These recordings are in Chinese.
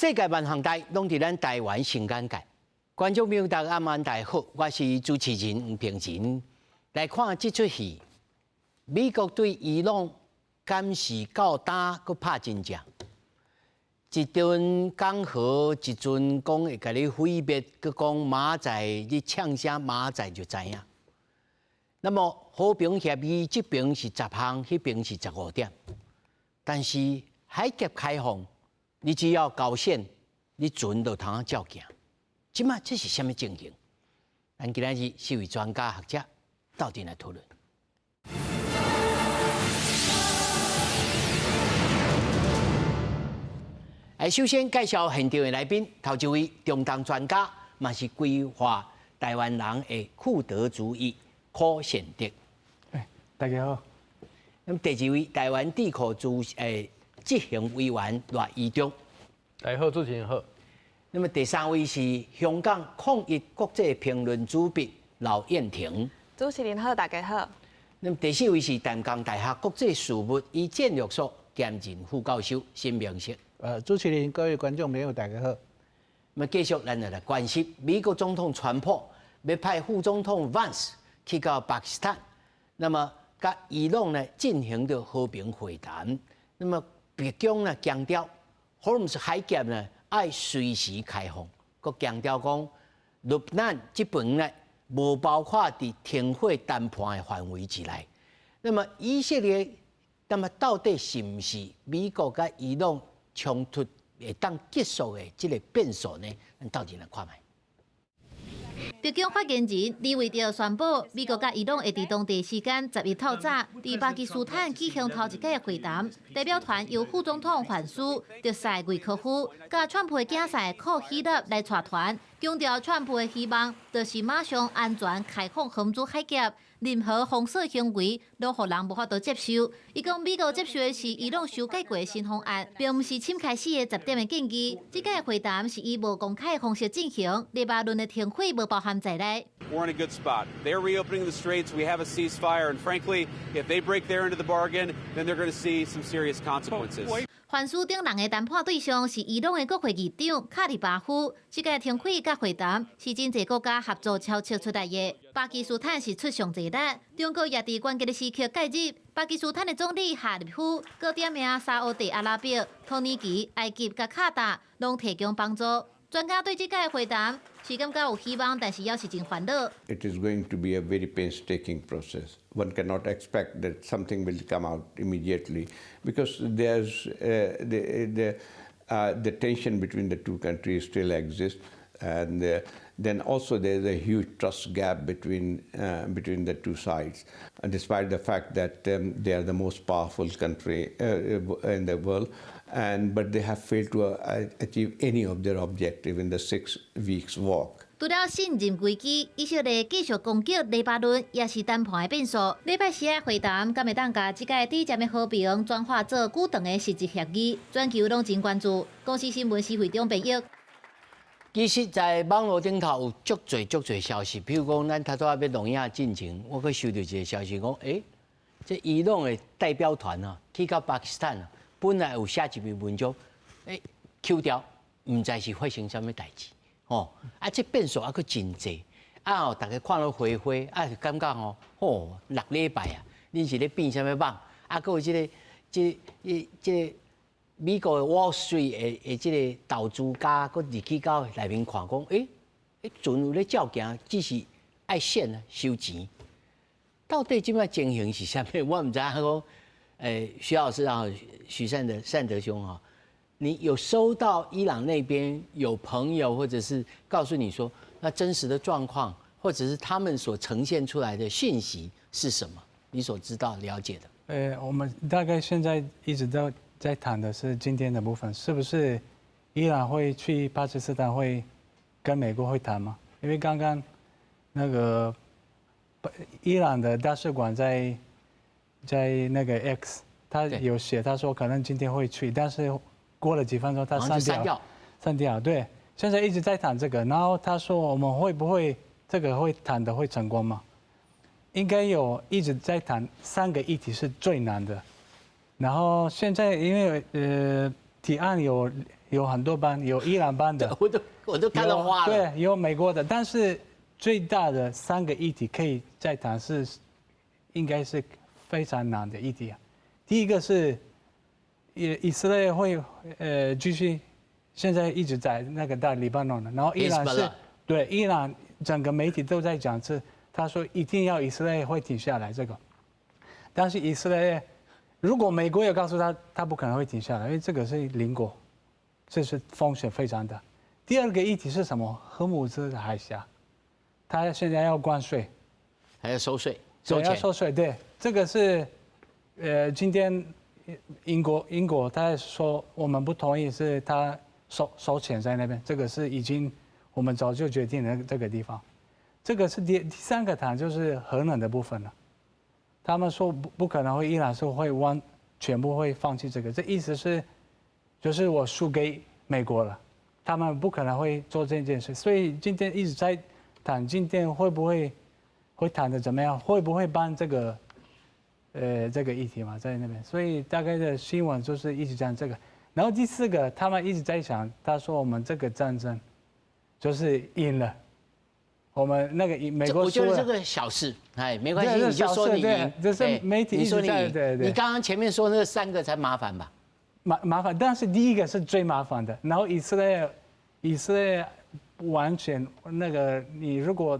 世界万航台拢伫咱台湾新眼界，观众朋友大家晚安，大家好，我是主持人吴平仁。来看这出戏，美国对伊朗监视到打，佮拍真正。一顿讲好，一阵讲会甲你毁灭，佮讲马仔你呛声，马仔就知影。那么和平协议这边是10项，迄边是15点，但是海峡开放。你只要高线，你船就通照行。即马这是什么情形？咱今日4位专家学者到底来讨论。首先介绍现场的来宾，头一位中东专家，嘛是规划台湾人的库德主义柯显德。大家好。那么第二位台湾地壳执行委员赖宜中，大家好，主持人好。那么第三位是香港抗疫国际评论主笔刘燕婷，主持人好，大家好。那么第四位是淡江大学国际事务与战略所兼任副教授辛明锡。主持人各位观众朋友，大家好。那么继续咱就来关心美国总统川普要派副总统 Vance 去到巴基斯坦，那么甲伊朗呢进行着和平会谈，那么。白宫呢强调，霍姆斯海峡呢爱随时开放，佮强调讲，勒南这边呢无包括伫停火谈判的范围之内。那么以色列，那么到底是毋是美国甲伊朗冲突会当结束的这个变数呢？咱到底来看卖。白宫发言人李维德宣布，美国甲伊朗会伫当地时间10日透早，伫巴基斯坦举行头一届会谈。代表团由副总统范苏、特塞维科夫、甲川普的竞赛寇希勒来带团，强调川普的希望就是马上安全开放洪珠海峡，任何封锁行为都互人无法度接受。伊讲美国接受的是伊朗修改过的新方案，并毋是侵开始的10点的建议。这届会谈是以无公开的方式进行，黎巴嫩的停火无包含在内。We're in a good spot. They're reopening the straits. We have a ceasefire, and frankly, if they break their end of the bargain, then they're going to see some serious consequences. 范苏等人的谈判对象是伊朗的国会议长卡里巴夫。这届停火甲会谈是真侪国家合作敲切出来的。巴基斯坦是出上侪力，中国也伫关键的时刻介入。巴基斯坦的总理哈利夫，佮点名沙烏地阿拉伯、土耳其、埃及甲卡达，拢提供帮助。专家对这届会談是感覺有希望，但是也是真煩惱。It is going to be a very painstaking process. One cannot expect that something will come out immediately because there's the tension between the two countries still exists, and then also there's a huge trust gap between the two sides. And despite the fact that they are the most powerful country in the world. But they have failed to achieve any of their objective in the 6 weeks walk. 除了信任危机，以色列继续攻击黎巴嫩，也是谈判的变数。礼拜四的会谈，敢会当甲这届短暂的和平转化做久长的实质协议？全球拢真关注。公司新闻是会长朋友。其实，在网络顶头有足侪消息，比如讲，咱头拄仔要录影进前，我去收到一个消息，讲，这伊朗的代表团啊，去到巴基斯坦啊。本来有写一篇文章，Q 掉，唔知是发生什么代志，这变数还佫真济，大家看到回就感觉6礼拜啊，恁是咧变什么网？佫有这个美国的 Wall Street 的这个投资家，佫入去到内面看讲，船有咧照行，只是爱线啊，收钱。到底即摆情形是啥物？我唔知讲。徐老师啊，许善德兄啊，你有收到伊朗那边有朋友或者是告诉你说，那真实的状况，或者是他们所呈现出来的讯息是什么？你所知道了解的？我们大概现在一直都在谈的是今天的部分，是不是伊朗会去巴基斯坦会跟美国会谈吗？因为刚刚那个伊朗的大使馆在那个 X， 他有写，他说可能今天会去，但是过了几分钟他删掉。对，现在一直在谈这个，然后他说我们会不会这个会谈的会成功吗？应该有一直在谈3个议题是最难的，然后现在因为提案有有很多班，有伊朗班的，我都看到花了。对，有美国的，但是最大的3个议题可以再谈是，应该是非常难的议题啊。第一个是，以色列会继续，现在一直在那个大黎巴嫩的，然后伊朗是，对，伊朗整个媒体都在讲是，他说一定要以色列会停下来这个，但是以色列如果美国也告诉他，他不可能会停下来，因为这个是邻国，这是风险非常大。第二个议题是什么？荷姆斯的海峡，他现在要关税，还要收税，对，要收税。对，这个是，今天英国他说我们不同意，是他收钱在那边，这个是已经我们早就决定的这个地方。这个是第三个谈就是核能的部分了。他们说不可能会伊朗是会全部会放弃这个，这意思是，就是我输给美国了。他们不可能会做这件事，所以今天一直在谈，今天会不会谈的怎么样？会不会办这个议题嘛，在那边？所以大概的新闻就是一直讲这个。然后第4个，他们一直在想，他说我们这个战争就是赢了，我们那个美国输了。我觉得这个小事，哎，没关系，你就说你赢。这是媒体一直在对。你刚刚前面说那3个才麻烦吧？麻烦，但是第一个是最麻烦的。然后以色列完全那个，你如果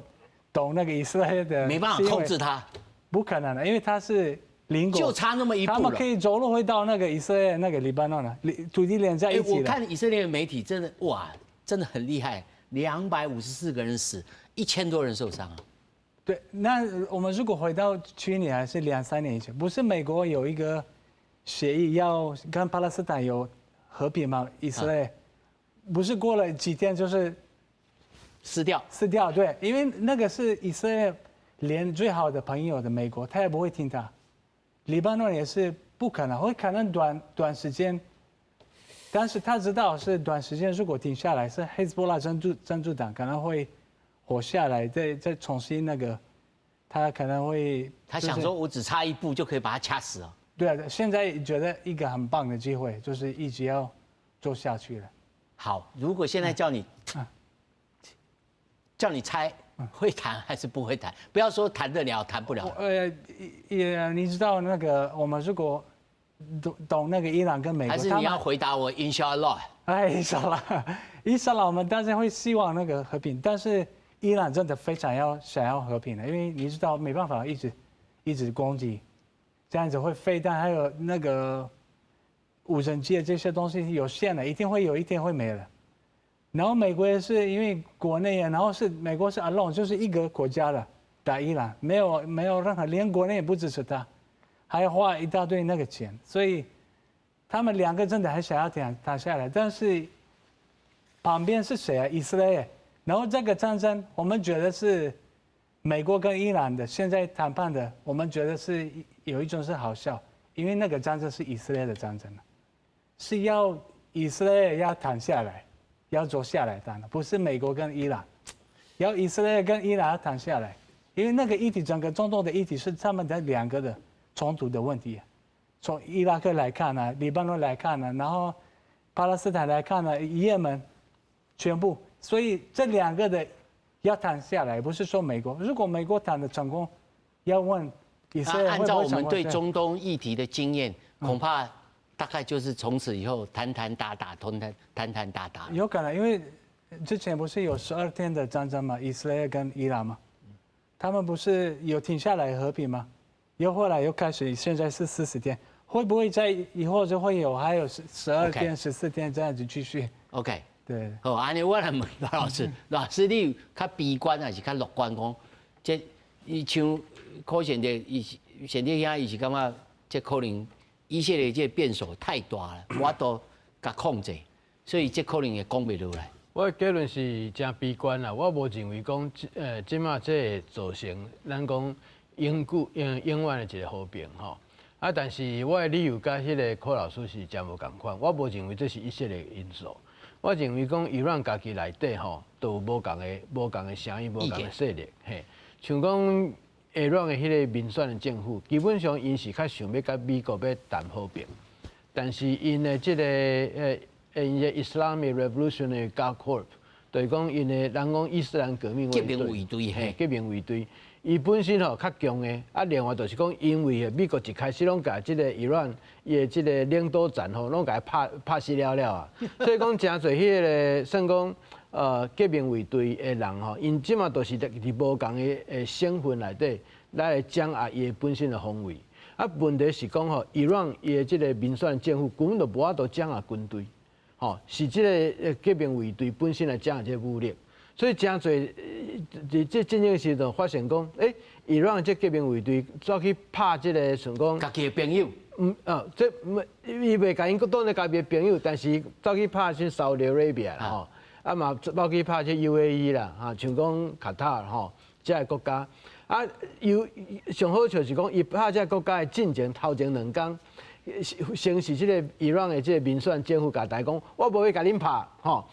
懂那个以色列的，没办法控制它，不可能的，因为它是邻国，就差那么一步了。他们可以走路会到那个以色列那个黎巴嫩了，土地连在一起。我看以色列媒体真的哇，真的很厉害，254个人死，1000多人受伤啊。对，那我们如果回到去年还是2、3年以前，不是美国有一个协议要跟巴勒斯坦有和平吗？以色列不是过了几天就是撕掉，对，因为那个是以色列连最好的朋友的美国，他也不会听他。黎巴嫩也是不可能，会可能短时间，但是他知道是短时间如果停下来，是黑斯波拉真主党可能会活下来，再重新那个，他可能会。他想说我只差一步就可以把他掐死了。对啊，现在觉得一个很棒的机会，就是一直要做下去了。好，如果现在叫你猜会谈还是不会谈，不要说谈得了谈不了。你知道那个我们如果懂那个伊朗跟美国，还是你要回答我 Inshallah？ 哎，Inshallah，我们当然会希望那个和平，但是伊朗真的非常想要和平的，因为你知道没办法一直攻击。这样子会飞弹，还有那个无人机这些东西有限的，一定会有一天会没了。然后美国也是因为国内啊，然后是美国是 alone， 就是一个国家的打伊朗，没有任何，连国内也不支持他，还要花一大堆那个钱，所以他们2个真的还想要谈下来，但是旁边是谁啊？以色列。然后这个战争，我们觉得是美国跟伊朗的现在谈判的，我们觉得是有一种是好笑，因为那个战争是以色列的战争，是要以色列要谈下来，要坐下来谈的，不是美国跟伊朗，要以色列跟伊朗要谈下来，因为那个议题整个中东的议题是他们的2个的冲突的问题，从伊拉克来看呢，黎巴嫩来看呢，然后巴勒斯坦来看呢，也门，全部，所以这2个的。要谈下来，不是说美国。如果美国谈的成功，要问以色列会不会成功？按照我们对中东议题的经验，恐怕大概就是从此以后谈打，谈打。有可能，因为之前不是有12天的战争吗？以色列跟伊朗吗？他们不是有停下来和平吗？又后来又开始，现在是40天，会不会在以后就会有还有12天、14天这样子继续 ？OK。对，好，安尼我来问罗老师，老师你较悲观还是较乐观？讲，这伊像可选的，选的遐伊是感觉这可能以色列这变数太大了，我都甲控制，所以这可能会讲不落来。我的结论是真悲观啦，我无认为讲即马这会造成咱讲永远的一个和平吼。啊，但是我的理由甲迄个柯老师是真无共款，我无认为这是以色列的因素。我认为讲伊朗家己内底吼，都有无共的声音，无共的势力。嘿，像讲伊朗的迄个民选的政府，基本上因是较想要甲美国要谈和平，但是因的即个因个 Islamic Revolutionary Guard Corps， 就是讲因个人讲伊斯兰革命革命卫队嘿，革命卫队。伊本身吼较强的，啊，另外就是讲，因为美国一开始拢甲即个伊朗伊的即个领导站吼，拢甲伊拍死了啊，所以讲真侪迄个算讲革命卫队的人吼，因即马都是伫无共的省份内底来掌握伊的本身的方位。啊，问题是讲吼，伊朗伊的即个民选政府根本就无法度掌握军队，吼，是即个革命卫队本身来掌握即个武力。所以真侪伫这战争时阵发现讲，伊朗这革命卫队走去拍这个像讲家己的朋友，这伊袂甲因当作家己的朋友，但是走去拍去沙特阿拉伯啦吼，啊嘛走去拍去 UAE 啦，哈，像讲卡塔尔吼，这个国家，啊上好笑是讲伊拍这个国家的进前头前2天。先是即个伊朗的即个民选政府甲大家讲，我无要甲恁拍，吼，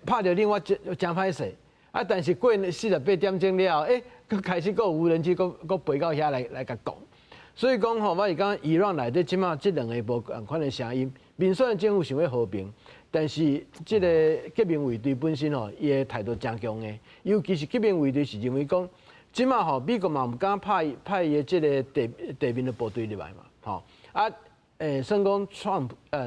拍着恁我真歹势，啊，但是过48点钟了后，佮开始佮有无人机佮飞到遐来甲讲，所以讲吼，我是讲伊朗内底即马即2个无共款的声音，民选政府想要和平，但是即个革命卫队本身吼，伊的态度真强的，尤其是革命卫队是认为讲，即马吼美国嘛毋敢派伊的即个地面的部队入来嘛，吼啊。算讲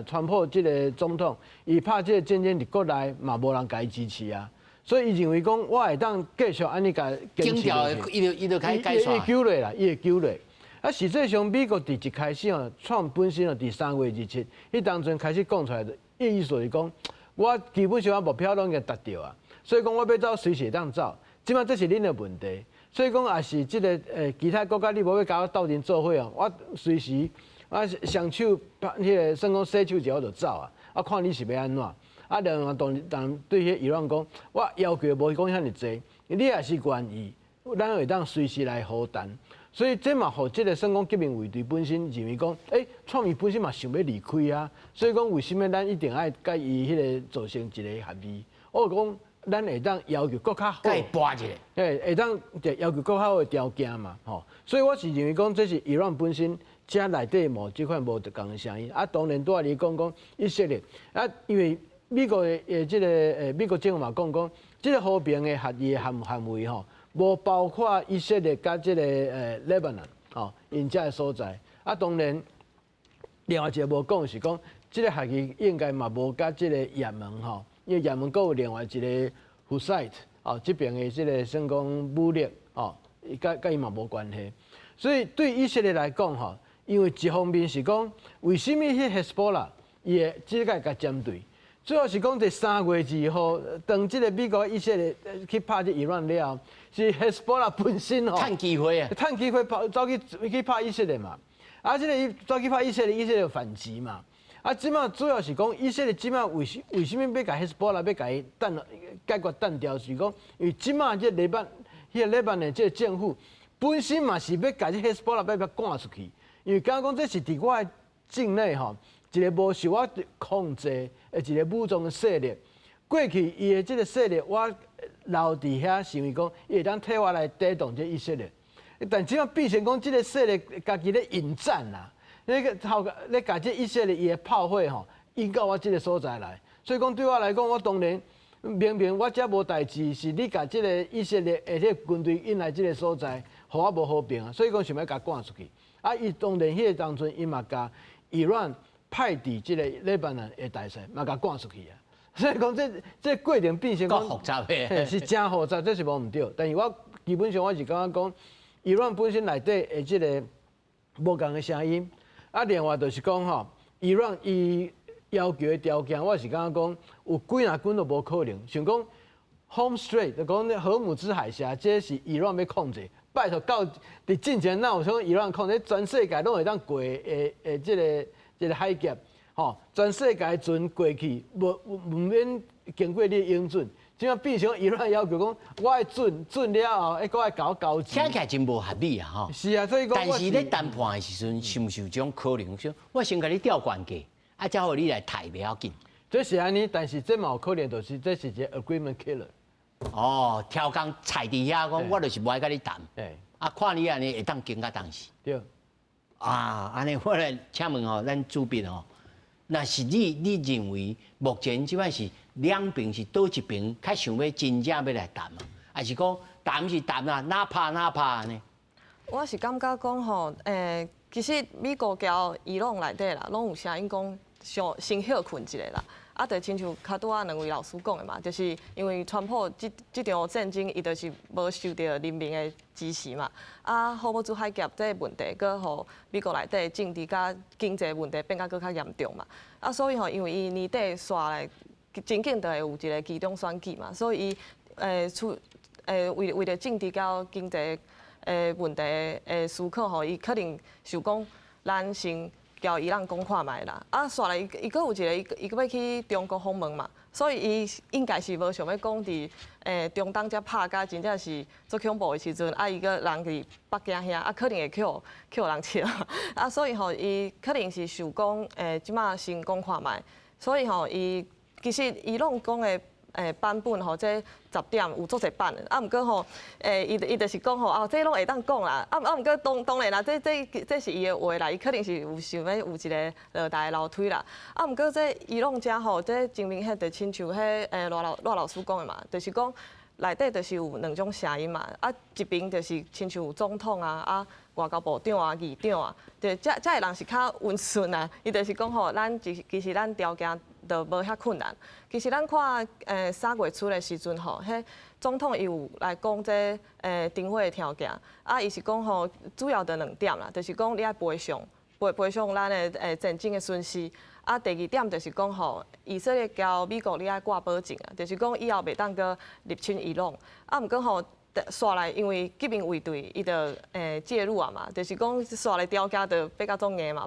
川普这个总统，伊拍这个战争伫国内嘛无人甲伊支持啊，所以伊认为讲我会当继续安尼甲坚持落去。伊就开伊会救落啦，伊会救落。啊，实际上美国伫一开始哦，川本身哦，伫3月27，迄当阵开始讲出来的意思是讲，我基本上目标拢已经达到啊，所以讲我要走随时会当走，即摆这是恁的问题。所以讲也是即个其他国家你无要甲我斗阵做伙哦，我随时。啊，上手迄个算讲洗手之后就走啊！啊，看你是要安怎？啊，另外当对迄伊朗讲，我要求无讲遐尼济，你也是愿意，咱会当随时来和谈。所以这嘛，互即个算讲革命卫队本身认为讲，创意本身嘛想要离开啊，所以讲为什么咱一定爱甲伊迄个做成一个协议？我讲咱会当要求更较好，甲伊拔一个，会当要求更好的条件嘛，吼。所以我是认为讲，这是伊朗本身。遮内底无即款无共的声音，啊，当然拄仔你讲以色列，啊，因为美国的即个美国政府嘛讲，即个和平的协议的范围吼，无包括以色列甲即个Lebanon 吼，因遮的所在，啊，当然另外一个无讲是讲，即个协议应该嘛无甲即个也门吼，因为也门阁有另外一个 Houthi 哦，即边的即个算讲武力哦，甲伊嘛无关系，所以对以色列来讲吼。因为一方面是讲，为什么迄 Hezbollah 伊会即个甲针对？主要是讲在3月2号，当即个美国以色列去拍这伊朗了后，是 Hezbollah 本身吼，趁机会啊，趁机会走去拍以色列嘛，啊，即个伊走去拍以色列，以色列反击嘛，啊，即马主要是讲以色列即马为什么要甲 Hezbollah 要甲伊解决单调？是讲因为即马这黎巴嫩这个政府本身嘛是要甲这 Hezbollah 要赶出去。因为刚刚讲这是伫我的境内吼，一个无受我控制的一个武装的势力。过去伊的这个势力，我留伫遐，是因为讲伊会当替我来抵挡这以色列。但即马变成讲这个势力家己咧引战啦，咧甲这以色列伊的炮火吼引到我这个所在来。所以讲对我来讲，我当然明明我遮无代志，是你甲这个以色列的这个军队引来这个所在，互我无和平啊。所以讲想要甲赶出去。啊！伊当然迄个当中，伊嘛甲伊朗派伫即个黎巴嫩的大使，嘛甲赶出去啊。所以讲，这过程变成讲复杂的，是真复杂，这是无毋对。但是我基本上我是感觉讲，伊朗本身内底的即个无共的声音。啊，另外就是讲吼，伊朗伊要求的条件，我是感觉讲有几若都无可能。像讲 Home Strait， 就讲荷姆兹海峡，这是伊朗要控制。拜托，到伫进前哪有像伊朗控制全世界拢会当过即个海峡，吼，全世界船过去无免经过你英准，即马变成伊朗要求讲，我的准了后，还爱搞交钱，听起来真无合理啊，吼。是啊，所以讲，但是咧谈判的时阵，是毋是有这种可能？说我先甲你调关价，啊，才互你来抬袂要紧。这是安尼，但是这嘛有可能就是这是一个 agreement killer。哦，挑工踩伫遐讲，我就是无爱甲你谈。啊，看你安尼会当经到当时。对。啊，安尼我来请问吼，咱主编吼，那是你认为目前即摆是两边是倒一边较想要真正要来谈嘛？还是讲谈是谈啦，哪怕呢？我是感觉讲吼，其实美国交伊朗内底啦，拢有声音讲先休困一下啦。啊，就亲像较拄仔两位老师讲的嘛，就是因为川普这场战争，伊就是无受到人民的支持嘛。啊，霍姆兹海峡这个问题，佮互美国内底政治甲经济问题变甲佮较严重嘛。啊，所以吼，因为伊年底刷来真紧就会有一个期中选举嘛，所以伊为了政治甲经济问题思考吼，伊可能想讲咱先交伊朗讲看卖啦。啊，刷来伊佫有一个，伊佫要去中国访问嘛，所以伊应该是无想要讲伫中东遮拍甲真正是做恐怖的时阵，啊伊佫人伫北京遐，啊可能会去人笑啊，所以吼伊可能是想讲即马先讲看卖，所以吼伊其实伊拢讲的。版本吼，这10点有做一版的，啊，毋过吼，伊就是讲吼，啊，这拢会当讲啦，啊，毋过当然啦，这是伊的话啦，伊肯定是有想要有一个落台楼梯啦，啊，毋过这伊拢遮吼，这真明显就亲像迄罗老师讲的嘛，就是讲内底就是有两种声音嘛，啊，一边就是亲像有总统啊，外交部长啊、议长啊，就遮个人是较温顺啊，伊就是讲吼，其实咱条件。就无遐困难。其实咱看3月初的时阵吼，迄总统伊有来讲这停火的条件，啊，伊是讲吼主要的2点啦，就是讲你爱赔偿咱的战争的损失。啊，第2点就是讲吼，以色列交美国你爱挂保证啊，就是讲以后袂当个入侵伊朗。啊，毋过吼。刷来，因为革命卫队伊就介入啊嘛，就是讲刷来条件就比较总硬嘛，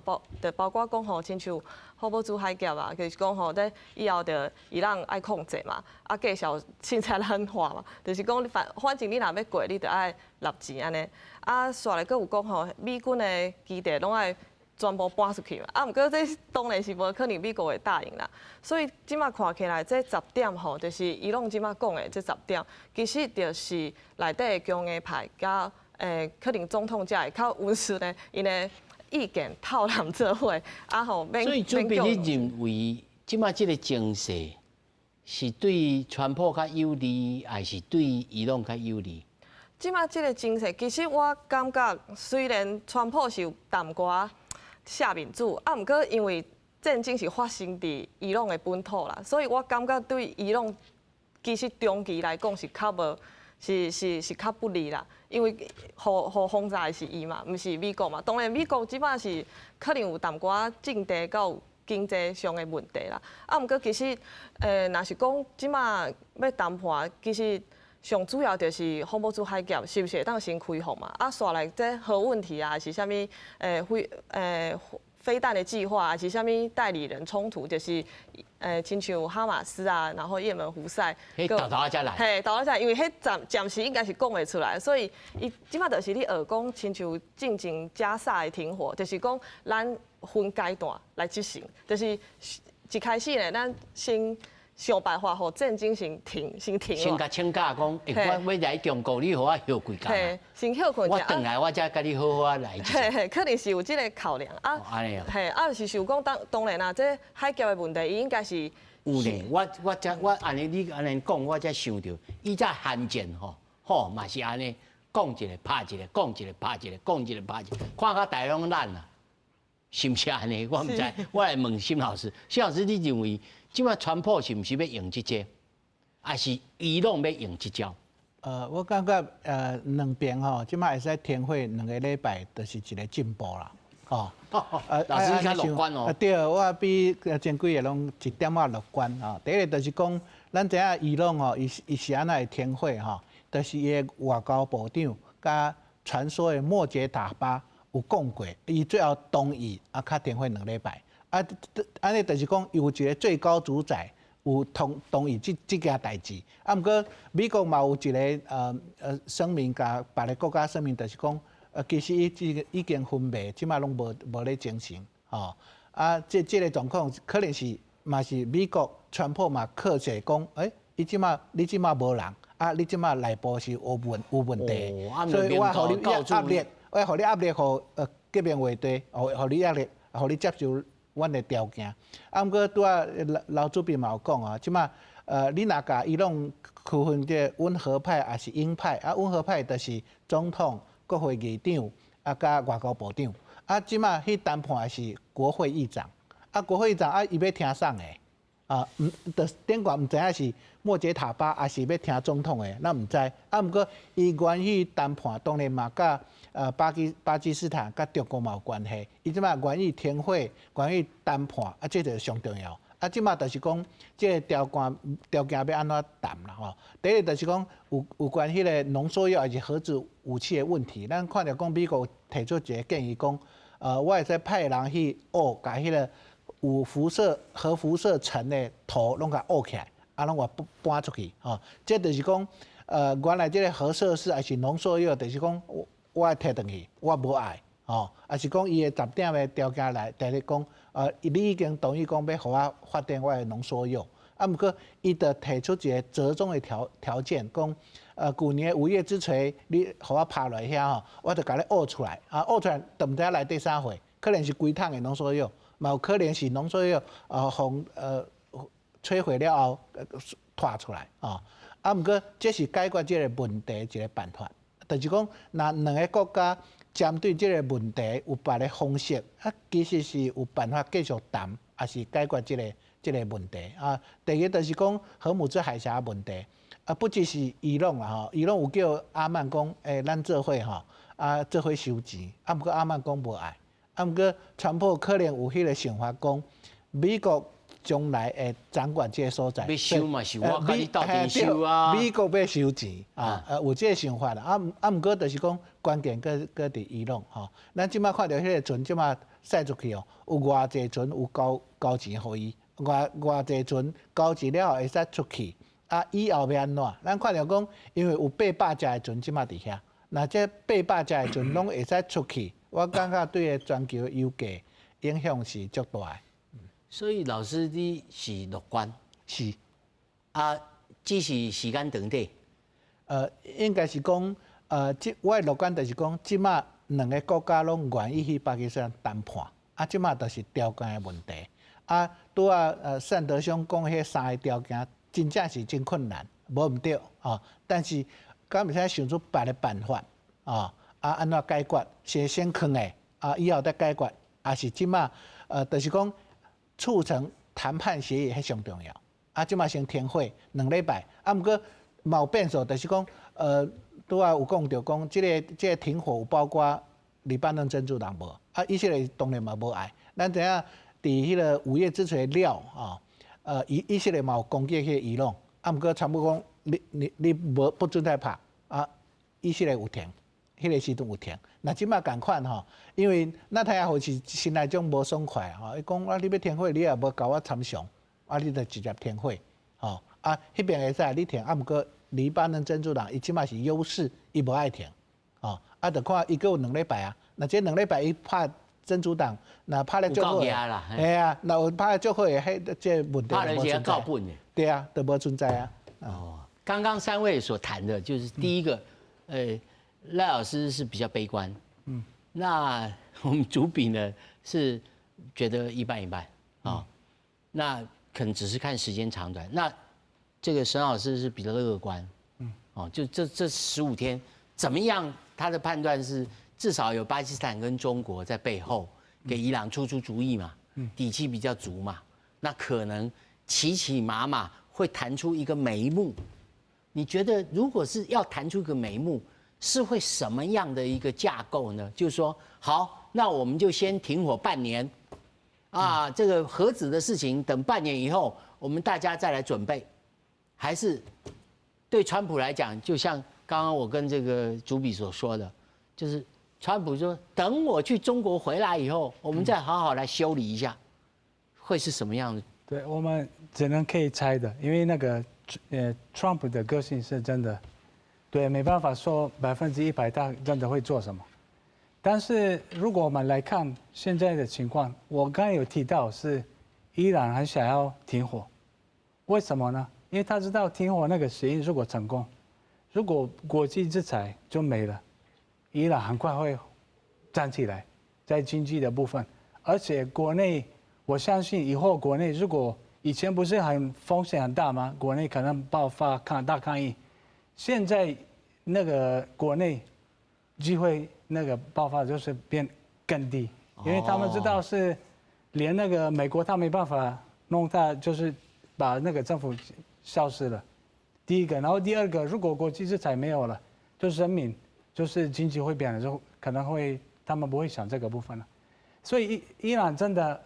包括讲吼，亲像霍姆兹海峡啊，就是讲吼，咧以后就伊朗爱控制嘛，啊继续凊彩咱化嘛，就是讲反正你若要过，你就爱纳钱安尼。啊，刷来佫有讲吼，美军的基地拢爱。全部搬出去嘛，啊，毋过这当然是无可能美国会答应啦。所以即马看起来，这10点吼，就是伊拢即马讲的这10点，其实就是内底的强硬派甲可能总统才会较温顺的因的意见套揽做伙，啊吼，所以准备你认为即马这个情势是对川普较有利，还是对伊朗较有利？即马这个情势，其实我感觉虽然川普是有淡薄下民主，啊，毋过因为战争是发生伫伊朗的本土啦，所以我感觉对伊朗其实长期来讲是较无是较不利啦，因为互轰炸的是伊嘛，毋是美国嘛。当然美国即摆是可能有淡薄政治甲有经济上的问题啦，啊，毋过其实若是讲即摆要谈判，其实。上主要就是霍姆兹海峡是不是会当先开放嘛？啊，刷来这核问题啊，还是啥物飞弹的计划，还是啥物代理人冲突，就是亲像哈马斯啊，然后也门胡塞，倒才来，嘿，倒才来，因为迄暂时应该是讲袂出来，所以伊即马就是你学讲亲像进行加萨的停火，就是讲咱分阶段来执行，就是一开始呢，咱先。想办法，互战争先停。先甲请假讲，我要来中国，你互我休几工。先休困一下。我转来，我才甲你好好来。可能是有这个考量啊。安尼啊。是想讲当然啦，这海峡的问题，伊应该是。有呢，我安尼你安尼讲，我才想到，以前汉奸吼嘛是安尼，讲一个拍一个，讲一个拍一个，讲一个拍一个，看甲大拢烂啦，是毋是安尼？我毋知，我来问辛老师，辛老师你认为？即摆川普是毋是要用这招，还是伊朗要用这招？我感觉两边吼，即摆会使停火2个礼拜，就是一个进步啦。吼，老师你较乐观哦。对，我比前几个拢1点仔乐观吼。第一个就是讲，咱知影伊朗吼，伊是安怎会停火吼，就是伊的外交部长甲传说的莫杰塔巴有讲过，伊最后同意啊，较停火2礼拜。啊，安尼就是讲有一个最高主宰有同意这件代志。啊，毋过美国嘛有一个声明，甲别个国家声明，就是讲其实已经分别，即摆拢无咧进行吼。啊，这个状况可能是嘛是美国川普嘛克制讲，你即摆无人，啊，你即摆内部是有问题，所以我互你压力，我互你压力，互革命卫队，互你压力，互你接受阮的条件。啊，毋过拄啊老主编嘛有讲啊，即马你若甲伊拢区分这温和派还是鹰派啊？温和派就是总统、国会议长啊，甲外交部长啊。即马迄谈判的是国会议长啊，国会议长啊，伊要听啥的？啊，就是顶悬毋知影是莫杰塔巴还是要听总统的，咱毋知。啊，毋过伊愿意谈判，当然嘛，甲巴基斯坦甲中国嘛有关系。伊即马愿意停火，愿意谈判，啊，这就是上重要。啊，即马就是讲，这个条件要安怎谈啦吼？第一就是讲有关迄个浓缩铀还是核子武器的问题，咱看到讲美国提出一个建议讲，我会使派人去学，甲迄个有核辐射层的土拢甲挖起来，啊，拢我搬出去吼。这就是讲，原来这个核设施还是浓缩铀，就是讲我摕转去，我无爱。哦，也是讲伊的10点的条件来，第一讲，你已经同意讲要互我发展我的浓缩铀，啊，毋过伊就提出一个折中的条件，讲，去年5月之锤，你互我拍落遐吼，我就甲你挖出来，啊，挖出来，都毋知影内底啥货，可能是规桶的浓缩铀，嘛有可能是浓缩铀，互摧毁了后拖出来，啊，毋过这是解决这个问题一个办法，就是讲，若两个国家。针对这个问题有别的方式，啊，其实是有办法继续谈，还是解决这个问题啊。第一就是讲荷姆兹海峡问题，啊，不只是伊朗啦吼，伊朗有叫阿曼讲，咱做伙吼，啊，做伙收钱，啊，不过阿曼讲无爱，啊，不过川普可能有迄个想法讲，美国将来会掌管这个所在，要收嘛是我甲你斗阵收啊，美国要收钱啊，有这个想法啦，啊，毋过就是讲关键搁伫伊朗吼，咱即摆看到迄个船即摆驶出去哦，有偌济船有交钱互伊，偌济船交钱了后会使出去，啊，以后要安怎？咱看到讲，因为有800只的船即摆伫遐，那这800只的船拢会使出去，我感觉对个全球油价影响是足大的。所以老师你是乐观，是啊，只是时间长短。应该是讲，我的乐观就是讲，即马两个国家拢愿意去巴基斯坦谈判，啊，即马就是条件的问题。啊，拄善德兄讲迄3个条件，真正是真困难，无毋对啊。但是，敢毋使想出别的办法啊？安怎解决？是先藏的啊，以后再解决，还是即马就是讲。促成谈判协议迄上重要，啊，即马先停火2礼拜，啊，毋过嘛有变数，就是讲，拄仔有讲着讲，即个停火有包括黎巴嫩真主党无，啊，以色列当然嘛无爱，咱知影伫迄个5月之锤了啊，以色列嘛有攻击迄个伊朗，啊，毋过差不多讲你不准再拍，啊，以色列有停。迄个时阵有停，那即马共款吼，因为纳太亚胡是心内种无爽快吼，伊讲你要停火，你也无甲我参详，啊，你就直接停火，吼啊，迄边会使你停，啊，毋过黎巴嫩真主党伊即马是优势，伊无爱停，吼啊，就看伊佫有2礼拜啊，那这2礼拜伊拍真主党，那拍了足好，哎啊，那有拍了足好诶，迄这问题拍了些告本的，对啊，都无存在啊。哦，刚刚3位所谈的就是第一个，赖老师是比较悲观，那我们主笔呢是觉得一半一半啊，那可能只是看时间长短。那这个沈老师是比较乐观，哦，就这15天怎么样？他的判断是至少有巴基斯坦跟中国在背后给伊朗出主意嘛，底气比较足嘛，那可能骑马马会谈出一个眉目。你觉得如果是要谈出一个眉目？是会什么样的一个架构呢？就是说，好，那我们就先停火半年，啊，这个核子的事情等半年以后，我们大家再来准备。还是对川普来讲，就像刚刚我跟这个主笔所说的，就是川普说，等我去中国回来以后，我们再好好来修理一下，会是什么样的？对，我们只能可以猜的，因为那个Trump 的个性是真的。对，没办法说100%他真的会做什么，但是如果我们来看现在的情况，我刚才有提到是伊朗很想要停火，为什么呢？因为他知道停火那个协议如果成功，如果国际制裁就没了，伊朗很快会站起来，在经济的部分，而且国内我相信以后国内如果以前不是很风险很大吗？国内可能爆发大抗议，现在那个国内机会那个爆发就是变更低，因为他们知道是连那个美国他没办法弄他，就是把那个政府消失了。第一个，然后第二个，如果国际制裁没有了，就是人民就是经济会变了，就可能会他们不会想这个部分了。所以伊朗真的，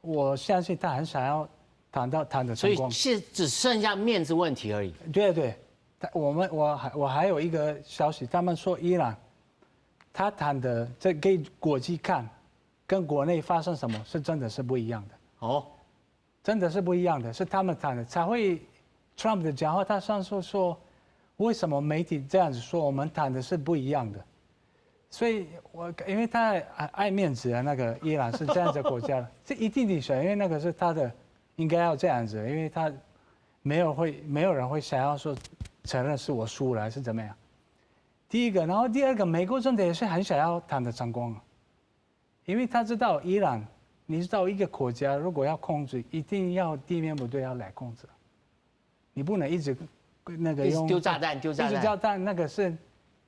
我相信他很想要谈的成功。所以只剩下面子问题而已。对对，我还有一个消息，他们说伊朗他谈的这给国际看，跟国内发生什么是真的是不一样的。哦，真的是不一样的，是他们谈的才会。Trump 的讲话，他上次说，为什么媒体这样子说，我们谈的是不一样的。所以因为他爱面子啊，那个伊朗是这样子的国家，这一定得选，因为那个是他的，应该要这样子，因为他没有人会想要说承认是我输了还是怎么样。第一个，然后第二个，美国真的也是很想要谈的成功，因为他知道伊朗，你知道一个国家如果要控制，一定要地面部队要来控制，你不能一直那个用丢炸弹，一直丢炸弹，那个是。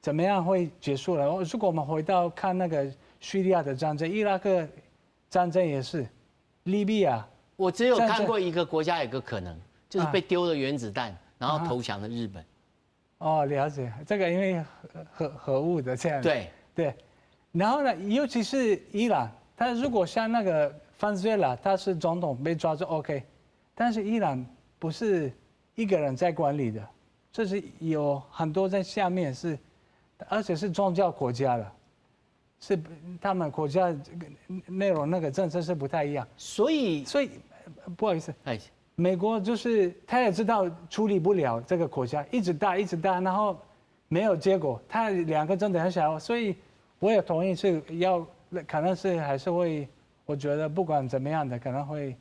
怎么样会结束了？如果我们回到看那个叙利亚的战争、伊拉克战争也是，利比亚，我只有看过一个国家有个可能，就是被丢了原子弹，然后投降的日本。哦，了解，这个因为核物的这样。对，然后呢，尤其是伊朗，他如果像那个芬苏拉，他是总统被抓就 OK， 但是伊朗不是一个人在管理的，这是有很多在下面是。而且是宗教国家了，是他们国家内容那个政策是不太一样，所以不好意思，美国就是他也知道处理不了这个国家，一直打，然后没有结果，他两个真的很想要，所以我也同意是要，可能是还是会，我觉得不管怎么样的，可能会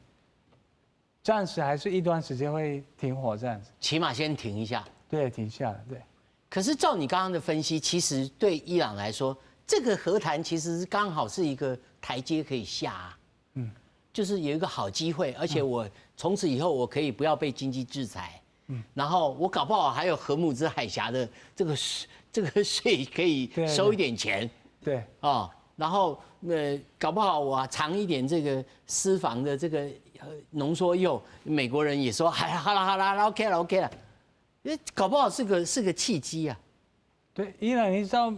暂时还是一段时间会停火这样子，起码先停一下，对，停下来，对。可是照你刚刚的分析，其实对伊朗来说，这个和谈其实刚好是一个台阶可以下啊，就是有一个好机会，而且我从此以后我可以不要被经济制裁，然后我搞不好还有荷姆兹海峡的这个税可以收一点钱，对啊，然后搞不好我藏一点这个私房的这个浓缩铀，美国人也说好了 OK 了。搞不好是个契机啊！对，伊朗你知道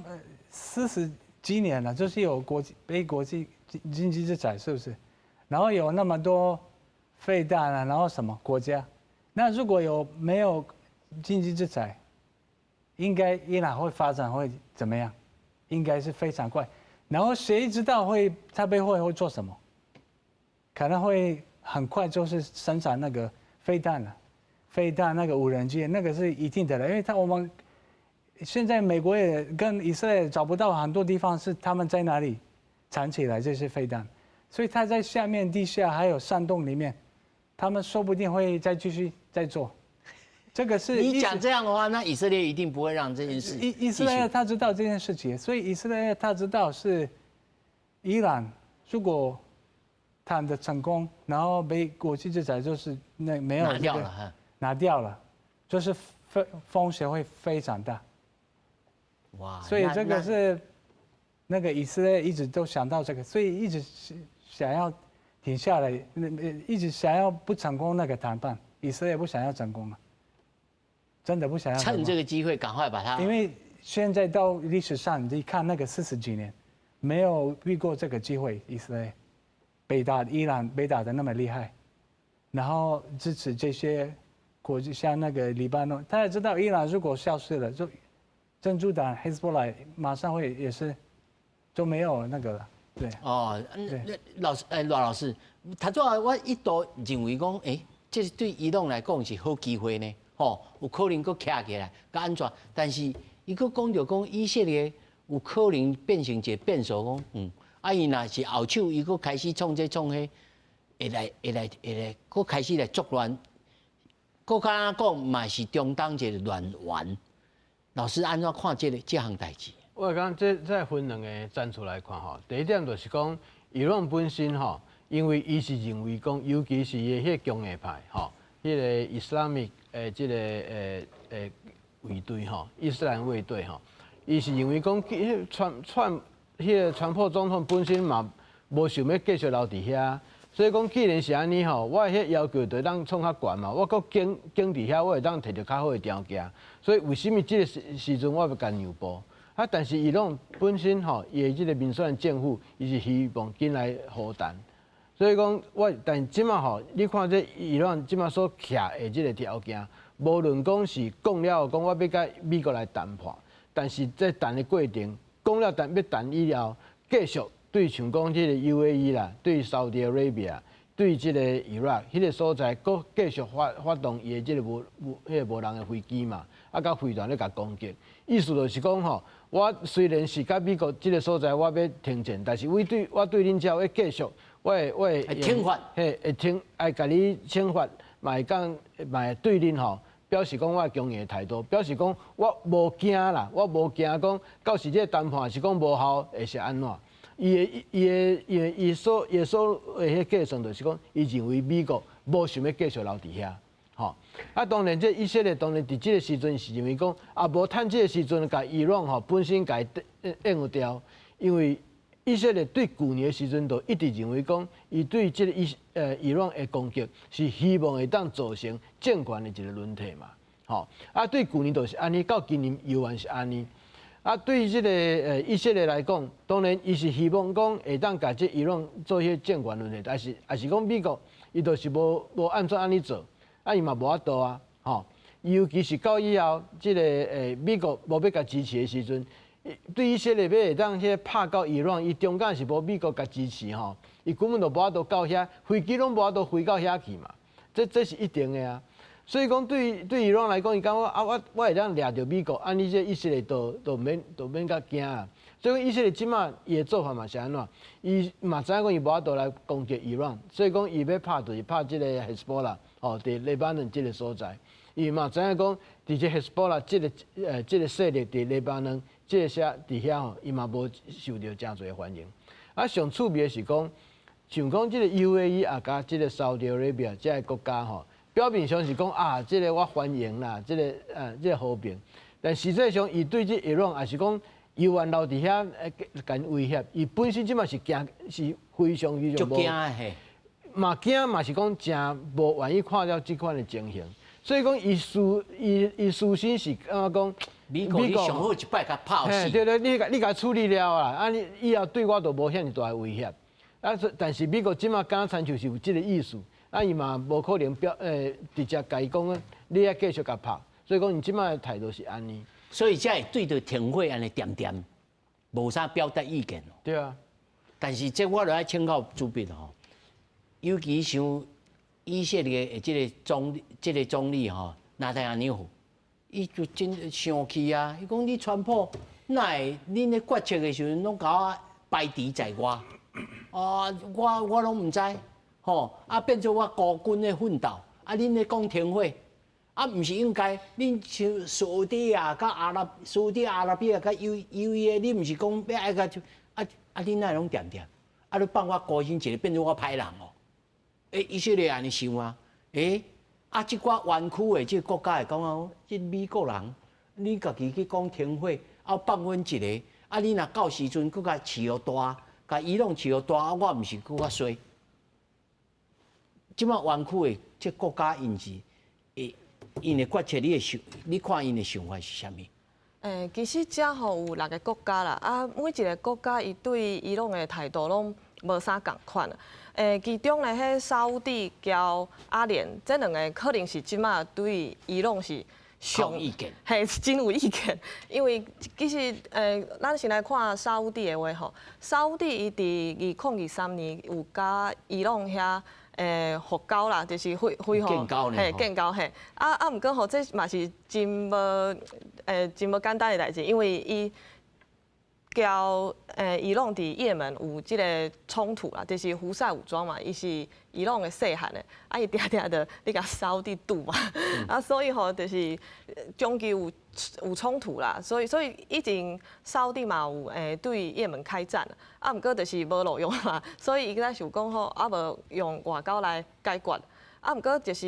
40几年了，就是有被国际经济制裁，是不是？然后有那么多废弹啊，然后什么国家？那如果没有经济制裁，应该伊朗会发展会怎么样？应该是非常快。然后谁知道他背后会做什么？可能会很快就是生产那个废弹了。飞弹那个无人机，那个是一定的了，因为我们现在美国也跟以色列找不到很多地方是他们在哪里藏起来这些飞弹，所以他在下面、地下还有山洞里面，他们说不定会继续做。这个是你讲这样的话，那以色列一定不会让这件事。以色列他知道这件事情，所以以色列他知道是伊朗如果谈的成功，然后被国际制裁，就是没有拿掉了，就是风险会非常大。哇！所以这个是那个以色列一直都想到这个，所以一直想要停下来，一直想要不成功那个谈判，以色列不想要成功了，真的不想要。趁这个机会赶快把它。因为现在到历史上，你看那个40几年，没有遇过这个机会，以色列伊朗被打得那么厉害，然后支持这些。国际像那个黎巴嫩，他也知道伊朗如果消失了，就真主党 Hezbollah 马上会也是就没有那个了。对。哦，罗老师，他做我一度认为讲，这对伊朗来讲是好机会呢，有可能佫徛起来，佮安全。但是伊佫讲着讲以色列有可能变成一个变数，讲，伊若是后手，伊佫开始创这创迄，会来，佫开始来作乱。国家讲嘛是中东一个乱源，老师安怎看这项代志？我讲这再分两个站出来看吼。第一点就是讲，伊朗本身吼，因为伊是认为讲，尤其是迄个强硬派，迄个伊斯兰米即个卫队伊斯兰卫队伊是认为讲，迄个川普总统本身嘛无想要继续留伫遐，所以讲既然是安尼我迄要求就当创较悬嘛，我搁经伫遐，我会当摕到较好的条件，所以为什么即个时阵我要甲让步？但是伊拢本身伊的即个民选政府，伊是希望紧来和谈。所以讲，但即马你看这伊朗即马所徛的即个条件，无论讲是讲了讲我要甲美国来谈判，但是在谈的过程，讲了要谈以后，继续对像讲即个 UAE 啦，对 Saudi Arabia， 对即个 Iraq 迄个所在，搁继续发动伊的即个无人的飞机嘛，甲飞弹咧甲攻击，意思就是讲我虽然是甲美国即个所在我要停战，但是我对恁遮要继续。我会惩罚，会甲你惩罚，嘛会对恁表示讲我强硬的态度，表示讲我无惊啦，我无惊讲到时这个谈判是讲无效，会是安怎？伊所迄计算就是讲，伊认为美国无想要继续留伫遐，当然这以色列当然伫即个时阵是认为讲，无趁即个时阵甲伊朗本身甲应掉，因为。以色列对去年的时阵，就一直认为讲，伊对即个伊朗的攻击是希望会当造成政权的一个轮替嘛，对去年就是安尼，到今年犹原是安尼。对即个以色列来讲，当然伊是希望讲会当甲即伊朗做迄政权轮替，但是也是讲美国伊就是无按照安尼做，伊嘛无法度啊，尤其是到以后，即个美国无要甲支持的时阵。对以色列要会当迄拍到伊朗，伊中间是无美国甲支持伊根本就无法度到遐，飞机拢无法度飞到遐去嘛，这是一定的啊。所以讲对伊朗来讲，伊感觉我会当掠着美国，安尼这以色列都免甲惊啊。所以讲以色列即马伊的做法嘛是安怎？伊嘛知影讲伊无法度来攻击伊朗，所以讲伊要拍就是拍即个 Hezbollah 伫黎巴嫩即个所在。伊嘛知影讲，伫这 Hezbollah 即个势力伫黎巴嫩。即个伫遐伊嘛无受到真侪欢迎。上趣味的是讲，像讲即个 UAE 甲即个 Saudi Arabia 即个国家表面上是讲即个我欢迎啦，即个和平，但实际上伊对即伊朗也是讲，犹原留伫遐敢威胁，伊本身即嘛是是非常无，嘛惊嘛是讲真无愿意看到即款的情形，所以讲伊私心是讲。美国你上好一摆甲拍死。对，你甲处理了啦，你以后对我就无遐尼大的威胁。但是美国即马敢参像是有即个意思，伊嘛无可能直接甲伊讲，你要继续甲拍。所以讲，伊即马的态度是安尼。所以才会对着停火安尼点，无啥表达意见。对啊。但是这我就爱请教主编尤其像以色列的这个总理纳坦雅尼胡。伊就真生气啊！伊讲你川普，哪会恁咧决策的时阵拢甲我排除在外？我拢唔知，变做我孤军的奋斗。恁咧讲停火，唔是应该？恁像沙地啊、甲阿拉伯甲 UAE， 你唔是讲要爱甲恁哪会拢点？你放我孤身一个，变做我歹人以色列安尼想啊？即寡湾区的即个国家会讲即美国人，你家己去讲停火，放阮一个，你若到时阵佫甲饲互大，甲伊朗饲互大，我毋是佫较衰。即马湾区的即国家因的决策，你看因的想法是啥物？其实遮有6个国家啦，每一个国家伊对伊朗的态度拢无啥共款啦。其中咧，迄沙烏地交阿联这2个可能是即马对伊朗是上意见，真有意见。因为其实咱先来看沙烏地的话沙烏地伊伫2023年有甲伊朗遐复交啦，就是恢复建交嘿。毋过这嘛是真无简单的代志，因为伊交伊朗伫也门有即个冲突啦，就是胡塞武装嘛，伊是伊朗的细汉的，啊伊定定的你甲沙地赌嘛，啊所以吼就是终究有冲突啦，所以以前沙地嘛有对也门开战，啊毋过就是无路用嘛，所以伊在想讲吼，啊无用外交来解决，啊毋过就是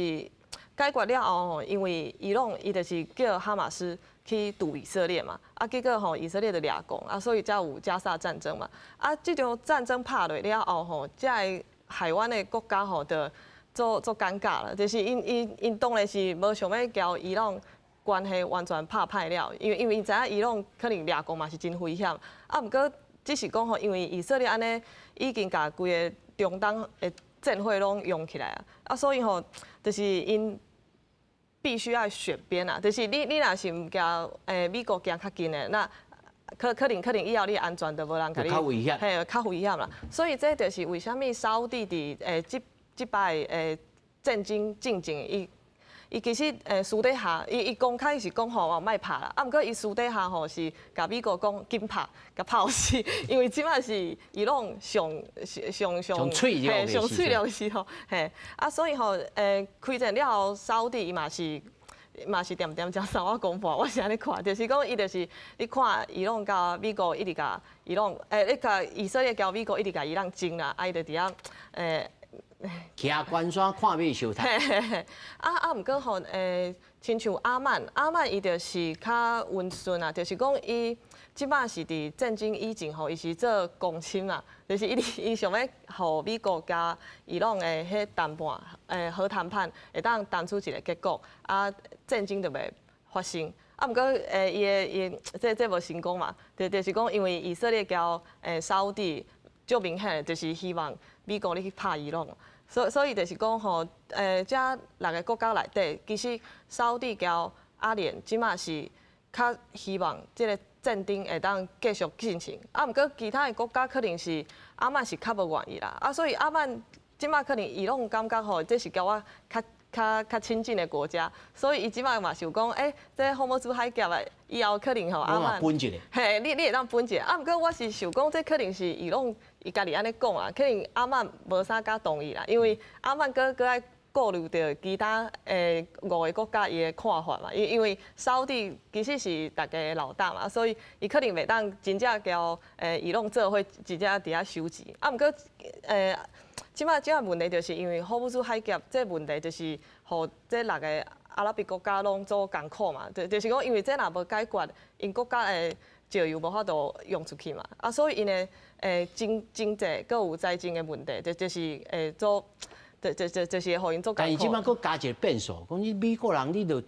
解决了后吼，因为伊朗伊就是叫哈马斯去堵以色列嘛，啊，结果吼以色列就掠讲，啊，所以才有加沙战争嘛，啊，这场战争拍落了后吼，这海湾的国家吼就做尴尬了，就是因当然是无想要交伊朗关系完全拍歹了，因为因知影伊朗可能掠讲嘛是真危险，啊，毋过只是讲吼，因为以色列安尼已经甲规个中东的阵火拢用起来啊，啊，所以吼就是因。必须要选边啊，就是你若是唔交美国行较近的，那可能以后你安全就无人甲你，较危险，嘿，较危险啦。所以这就是为虾米沙地伫即摆战争进程，伊其实私底下，伊公开是讲吼莫拍啦，啊毋过伊私底下吼是甲美国讲紧拍，甲拍死，因为即摆是伊朗上脆了是吼，嘿，啊所以吼开战了后，沙地伊嘛是点将三我公布，我是安尼看，就是讲伊就是你看伊朗甲美国一直甲伊朗，你甲以色列甲美国一直甲伊朗争啦，啊伊就伫遐徛关山看美收台。毋过吼，亲像阿曼伊就是较温顺啊，就是讲伊即摆是伫战争以前吼，伊是做公亲啦，就是伊想要互美国甲伊朗的迄谈判，和谈判会当谈出一个结果，啊，战争就袂发生。啊，毋过伊这无成功嘛，就是讲因为以色列交沙地，足明显就是希望美国你去拍伊朗。所以就是讲吼，这六个国家内底，其实沙地交阿联即马是较希望即个战争会当继续进行。啊，毋过其他的国家可能是阿曼是较无愿意啦。啊，所以阿曼即马可能伊拢感觉吼，这是交我较亲近的国家，所以伊即马嘛想讲，这霍姆兹海峡啊，以后可能吼阿曼，嘿，你会当分一个。啊，毋过我是想讲，这可能是伊家己安尼讲啊，可能阿曼无啥敢同意啦，因为阿曼搁爱顾虑到其他5个国家伊的看法嘛，因为沙地其实是大家的老大嘛，所以伊可能袂当真正交伊朗做伙直接伫遐收钱。啊，毋过即摆问题就是因为霍姆兹海峡这问题就是，互这6个阿拉伯国家拢做艰苦嘛，就是讲因为这若无解决，因国家的石油无法度用出去嘛，啊，所以因的经济佮有财政的问题，就是做，就是互因做艰苦。但是即摆佫加一个变数，讲你美国人你著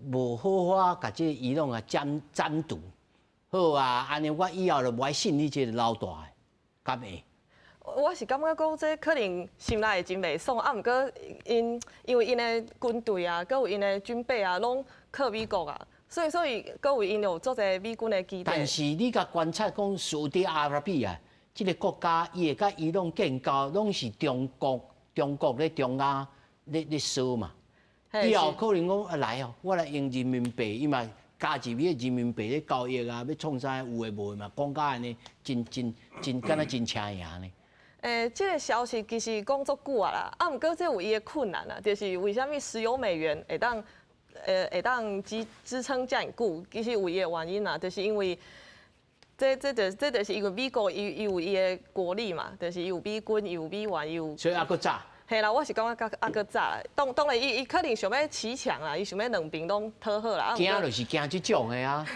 无好法甲这伊朗啊斩除，好啊，安尼我以后就无爱信你这个老大的，敢会？我是感觉讲，这可能心内会真袂爽，啊，毋过因为因的军队啊，佮有因的军备啊，拢靠美国啊，所以佮有因有做者美军的基地。但是你甲观察讲，沙特阿拉伯啊，这个国家伊会甲伊朗建交，拢是中国咧中央咧烧嘛。以后可能讲啊来哦，我来用人民币，伊嘛加入迄人民币咧交易啊，要创啥有诶无诶嘛，讲甲安尼真敢若真请赢呢。这个消息其实讲足久啊啦，啊，毋过这有伊的困难啊，就是为虾米石油美元会当支撑遮尔久，其实有伊的原因啦，就是因为这就是因为美国伊有伊的国力嘛，就是伊有美军，伊有美元，伊有。所以还佫早。嘿啦，我是感觉佫早，当然伊可能想要骑强啦，伊想要两边拢讨好啦。惊就是惊即种的啊。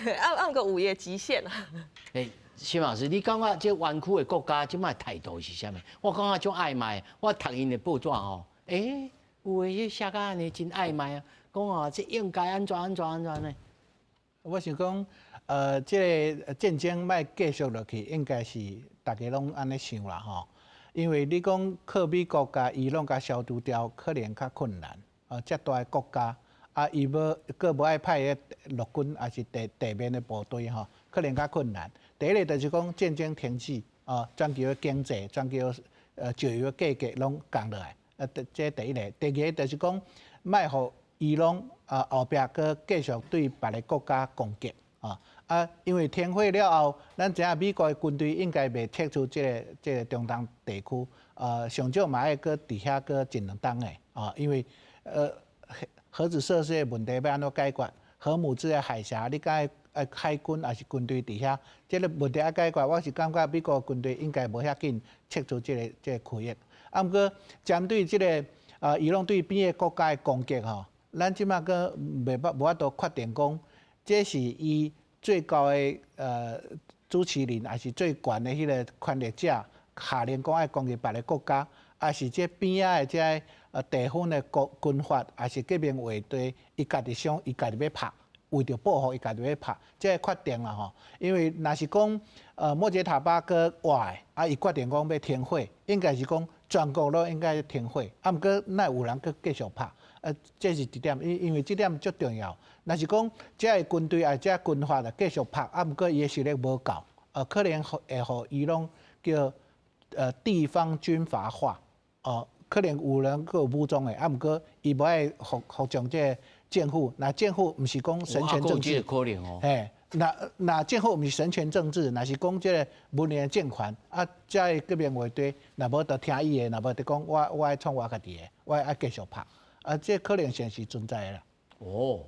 毋过有伊的极限啊。施老师，你感觉这湾区的国家即摆态度是啥物？我感觉种暧昧，我读因的报纸吼，有诶写甲安尼真暧昧啊，讲哦，这应该安怎呢？我想讲，这个战争莫继续落去，应该是大家拢安尼想啦吼。因为你讲靠美国甲伊朗甲消除掉，可能较困难。遮大个国家，啊，伊佫无爱派个陆军，还是地面的部队吼，可能较困难。第一个就是讲战争停止，全球的经济、全球石油的价格拢降落来，这第一个。第二个就是讲，莫互伊朗后壁佫继续对别个国家攻击，啊，因为停火了后，咱知影美国的军队应该袂撤出这个中东地区，上少嘛要搁伫遐搁一两冬的啊，因为核子设施的问题要安怎解决？荷姆兹的海峡，你敢海军还是军队伫遐，这个问题要解决，我是感觉美国军队应该无遐紧撤出这个区域。啊，毋过针对这个伊朗对边个国家的攻击吼，咱即马搁无法度确定讲，这是伊最高的主持人，还是最悬的迄个权力者下令讲爱攻击别个国家，还是这边仔的这地方的军阀，还是革命卫队，伊家己想，伊家己要拍，为着保护伊家己要拍，这个确定啦吼。因为若是讲莫杰塔巴搁活的，伊决定讲要停火，应该是讲全国都应该停火，啊，毋过那有人搁继续拍，这是一点，因为这点足重要。若是讲这个军队啊，这军阀啊继续拍，啊，毋过伊的实力无够，可能会互伊拢叫地方军阀化，可能有人佫有武装的，啊，毋过伊无爱服从这政府，那政府毋是讲神权政治，可能哦。嘿，那政府毋是神权政治，若是讲这个文明政权，啊，这革命卫队，若无得听伊的，若无得讲我爱创我家己的，我爱继续拍，这可能性是存在的啦。哦，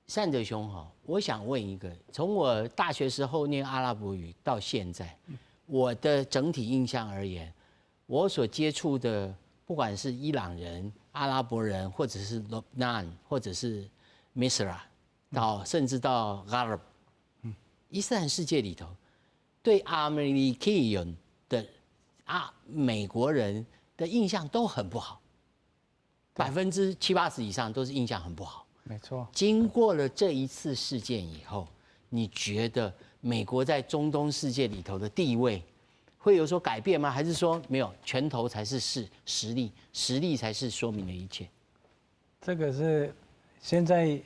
善哲兄哈，我想问一个，从我大学时候念阿拉伯语到现在，我的整体印象而言，我所接触的，不管是伊朗人、阿拉伯人，或者是 Lebanon， 或者是 Misra， 甚至到 Arab， 伊斯兰世界里头，对 American 的美国人的印象都很不好，70%、80%以上都是印象很不好。没错。经过了这一次事件以后，你觉得美国在中东世界里头的地位会有所改变吗？还是说没有，拳头才是实力，实力才是说明了一切？这个是现在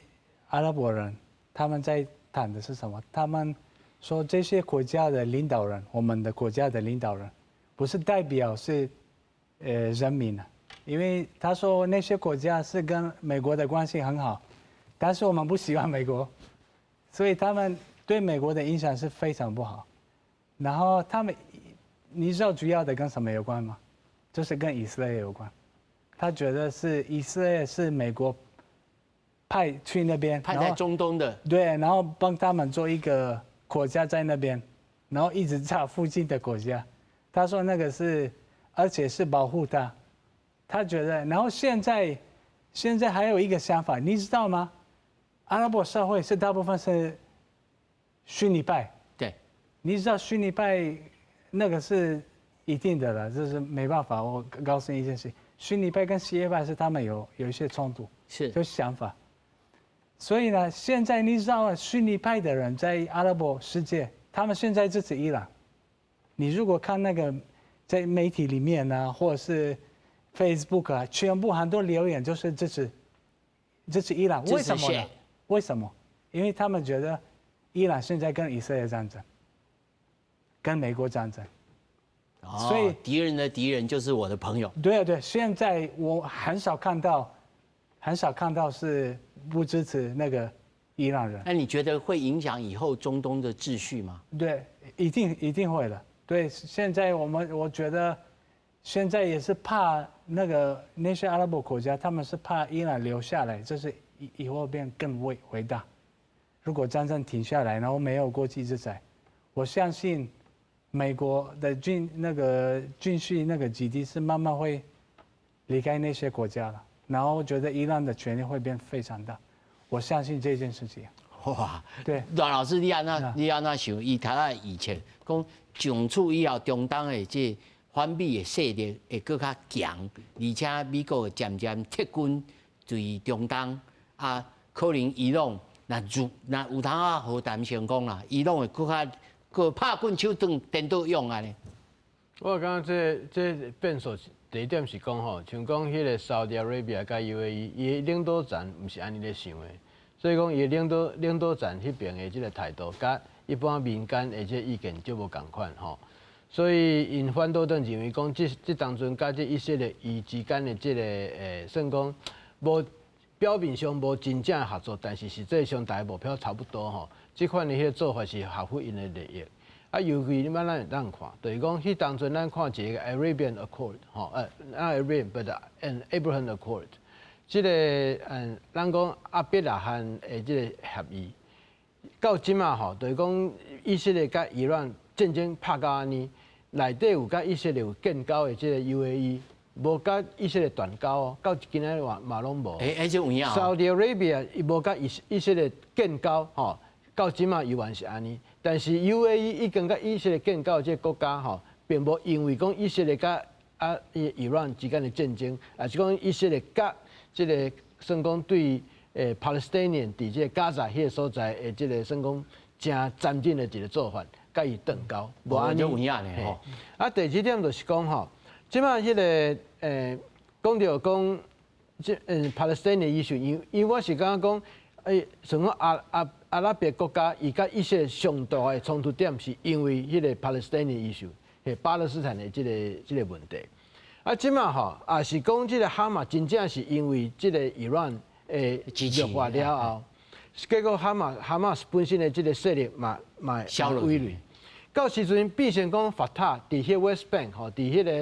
阿拉伯人他们在谈的是什么？他们说这些国家的领导人，我们的国家的领导人，不是代表是人民啊，因为他说那些国家是跟美国的关系很好，但是我们不喜欢美国，所以他们对美国的影响是非常不好。然后他们，你知道主要的跟什么有关吗？就是跟以色列有关。他觉得是以色列是美国派去那边，派在中东的，对，然后帮他们做一个国家在那边，然后一直找附近的国家。他说那个是，而且是保护他。他觉得，然后现在还有一个想法，你知道吗？阿拉伯社会是大部分是逊尼派，对，你知道逊尼派那个是一定的了，这是没办法。我告诉你一件事，逊尼派跟什叶派是他们有一些冲突，是就是想法。所以呢，现在你知道逊尼派的人在阿拉伯世界，他们现在支持伊朗。你如果看那个在媒体里面啊，或者是 Facebook 啊，全部很多留言就是支持伊朗。为什么呢？为什么？因为他们觉得伊朗现在跟以色列战争，跟美国战争。所以敌人的敌人就是我的朋友。对对，现在我很少看到是不支持那个伊朗人。那你觉得会影响以后中东的秩序吗？对，一定会的。对，现在我觉得现在也是怕那些阿拉伯国家，他们是怕伊朗留下来，就是以后变更伟大。如果战争停下来，然后没有国际制裁，我相信美国的军事那个基地是慢慢会离开那些国家了。然后我觉得伊朗的权力会变非常大，我相信这件事情。哇，对，阮老师，你安那想？伊头仔以前讲，从此以后，中东的这反美的势力会更较强，而且美国渐渐撤军对中东啊，可能伊朗那有通啊好谈成功啦，伊朗会更拍棍手颠倒用啊呢。我感觉这变数第一点是讲吼，像讲迄个沙特阿拉伯甲 UAE， 伊的领导站毋是安尼咧想的，所以讲伊的领导站迄边的即个态度，甲一般民间的这意见就无共款吼。所以因反倒转认为讲，这当阵甲这以色列伊之间的这个算讲无表面上无真正合作，但是实际上大家目标差不多吼。即款的迄个做法是合乎因的利益。啊，尤其咱会当看，就是讲，迄当阵咱看一个 Arabian Accord， 吼，Arabian but an Abraham Accord， 即个咱讲阿必拉罕的即个协议，到即马吼，就是讲以色列甲伊朗战争拍到安尼，内底有甲以色列有建交的即个 UAE， 无甲以色列断交哦，到今仔日嘛拢无。这有影哦。Saudi Arabia 伊无甲以色列建交吼。到即马依然是安尼，但是 UAE 已经甲以色列建交这个国家吼，并无因为讲以色列甲伊朗之间的战争，也是讲以色列甲这个算讲对Palestinian 伫这个加沙迄个所在的这个算讲真暂定的一个做法，甲伊断交，无安尼。有影呢吼。啊，第二点就是讲吼，即马迄个讲到讲即Palestinian issue， 因为我是感觉讲。像讲阿拉伯国家，伊甲以色列上大的冲突点，是因为迄个 Palestinian issue， 巴勒斯坦的即个问题。啊，即马吼，也是讲即个哈马真正是因为即个伊朗弱化了后，结果哈马本身的即个势力嘛归零。到时阵变成讲法塔伫迄 West Bank 吼，伫迄个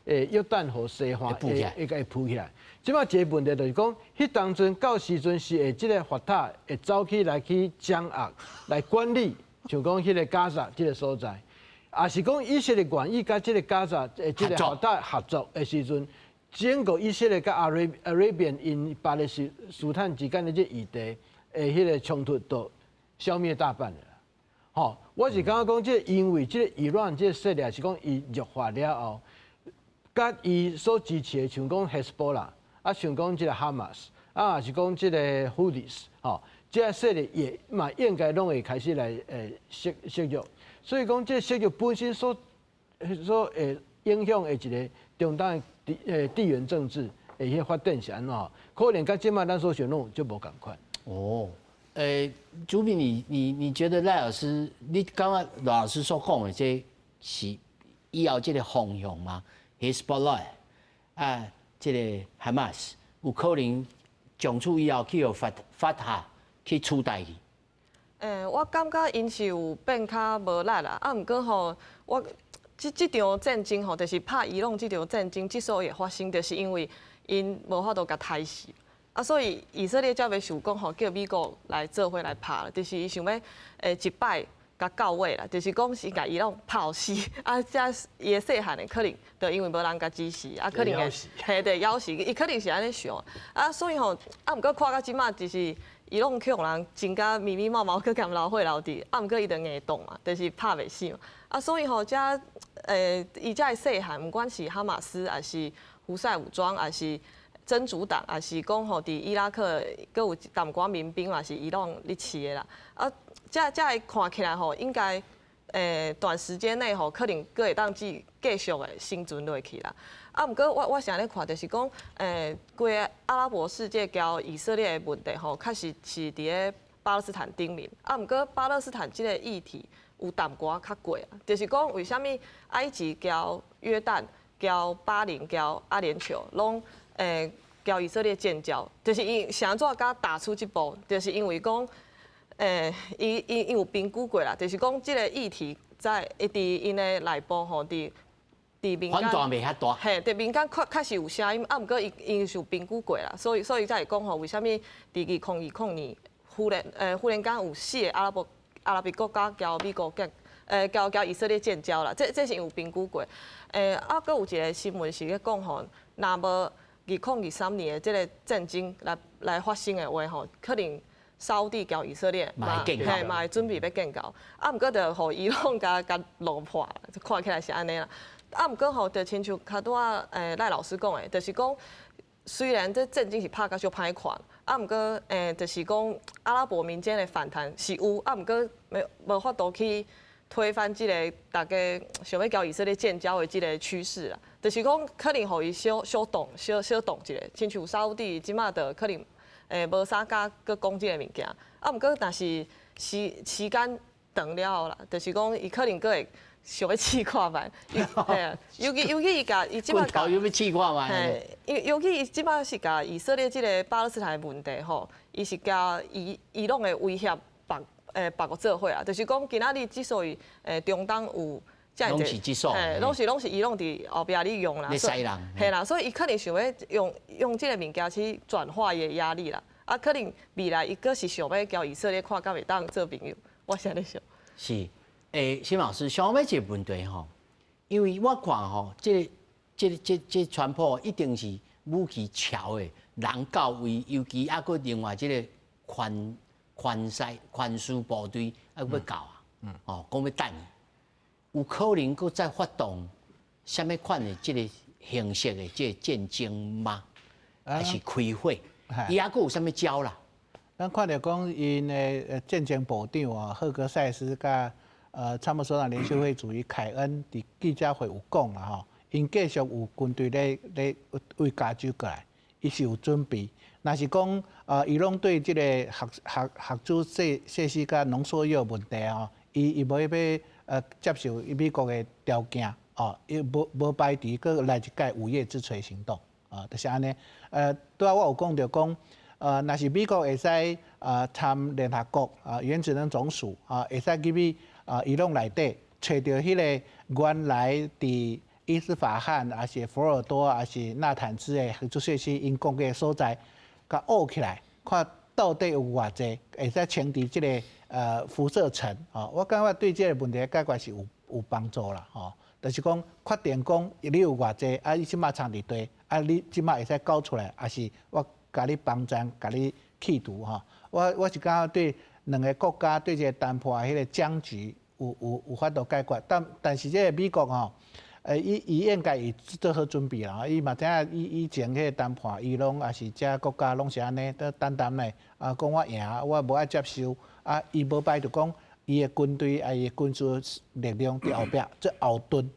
约旦河西岸会浮起来。即摆一个问题就是讲，迄当阵到时阵是会即个法塔会走起来去掌握来管理，像讲迄个加沙即个所在，也是讲以色列愿意甲即个加沙即个法塔合作的时阵，整个以色列甲 Arabian 因巴勒斯坦之间的这议题，迄个冲突都消灭大半了。吼，我是感觉讲，即因为即个伊朗即个势力是讲伊弱化了后，甲伊所支持的像讲 Hezbollah。啊，像讲即个哈马斯，啊，是讲即个胡迪斯，吼，即个势力也嘛应该拢会开始来削弱，所以讲即个削弱本身所影响的一个中东的地缘政治的迄发展是安怎？可能甲即摆咱所想弄就无共款。哦，朱斌，你觉得赖老师，你刚刚赖老师所讲的这是以后这个方向吗 ？Hezbollah 啊。即个哈马斯有可能从此以后去由法塔去取代伊。我感觉因是有变较无力啦。啊，毋过吼，我即场战争吼，就是拍伊朗即场战争之所以会发生，就是因为因无法度甲杀死。啊，所以以色列才袂想讲吼，叫美国来做伙来拍，就是伊想要一摆。甲到位啦，就是讲是甲伊朗拍死，啊，遮伊个细汉的可能就因为无人甲支持，啊，可能会对枵死，伊可能是安尼想，啊，所以吼，啊，毋过看到即马就是伊朗去互人真甲密密麻麻，去甲留血留伫，啊，毋过伊就硬动嘛，就是拍袂死嘛，啊，所以吼，遮伊遮个细汉，毋管是哈马斯，还是胡塞武装，还是真主党，还是讲吼伫伊拉克，阁有淡寡民兵嘛，是伊朗咧饲的啦，啊。这会看起来吼，应该短时间内吼，可能阁会当继续的生存落去啦。啊，毋过我想咧看，就是讲规个阿拉伯世界交以色列的问题吼，确实是伫咧巴勒斯坦顶面。啊，毋过巴勒斯坦即个议题有淡薄仔较过啊，就是讲为虾米埃及交约旦、交巴林、交阿联酋拢交以色列建交，就是伊想怎甲打出一步，就是因为讲。伊有评估过啦，就是讲即个议题在伫因的内部吼，伫民间反弹袂遐大，嘿，伫民间确实有声音，啊，毋过伊是有评估过啦，所以才会讲吼，为虾米伫2020年忽然间有4个阿拉伯国家交美国交以色列建交啦，这是有评估过。啊，阁有一个新闻是咧讲吼，若无2023年的即个战争来发生的话吼，可能。沙地交以色列嘛会准备要建交，啊，毋过就互伊朗甲落破，看起来是安尼啦。啊，毋过吼，就亲像较拄仔赖老师讲的，就是讲虽然这战争是拍甲小歹看，啊，毋过就是讲阿拉伯民间的反弹是有，啊，毋过无法度去推翻即个大家想要交以色列建交的即个趋势啦。就是讲可能互伊小动一下，亲像沙地即马就可能。无啥甲搁讲即个物件，啊，毋过但是时间长了后啦，就是讲伊可能搁会想要试看觅，嘿啊，尤其伊甲伊即摆甲，要试看觅，尤其伊即摆是甲以色列即个巴勒斯坦的问题吼，伊是甲伊朗的威胁别个做伙啊，就是讲今仔日之所以中东有拢是这所，拢是伊拢伫后壁咧用啦，咧塞人，嘿啦，所以伊可能想要用这个物件去转化伊的压力啦，啊，可能未来伊个是想要交以色列看敢会当做朋友，我是安尼想。是，新老师，想要一个问题吼，因为我看吼，这川普一定是武器超的，人到位，尤其还佫另外这个宽输部队还要搞啊，哦，讲要等伊。有可能佫再发动什么款的这个形式的这个战争吗？还是开火？伊还佫有什么招啦？咱看到讲，因的战争部长啊，赫格塞斯甲参谋首长联席会主席凯恩伫记者会有讲啦吼，因继续有军队咧为加州过来，伊是有准备。若是讲伊拢对即个核子设施甲浓缩铀问题吼，伊无要接受美国的条件哦，伊无排除佫来一届午夜之锤行动啊，就是安尼。拄仔我有讲到讲，若是美国会使参联合国原子能总署会使入去伊拢内底找到迄个原来伫伊斯法罕还是佛尔多还是纳坦兹的核子设施因讲的所在，甲挖起来，看到底有偌济会使清除即个辐射层我感觉对这个问题的解决是有帮助啦就是讲确定讲你有偌济你即马藏伫地你即马会使搞出来，还是我甲你帮助，甲你去除我是感觉对两个国家对这个谈判迄个僵局有法度解决，但是这个美国伊应该会做好准备啦，伊嘛知影以前迄个谈判，伊拢也是遮国家拢是安尼，都淡淡的讲我赢，我无爱接受伊无摆就讲伊的军队伊的军事力量伫后壁做后盾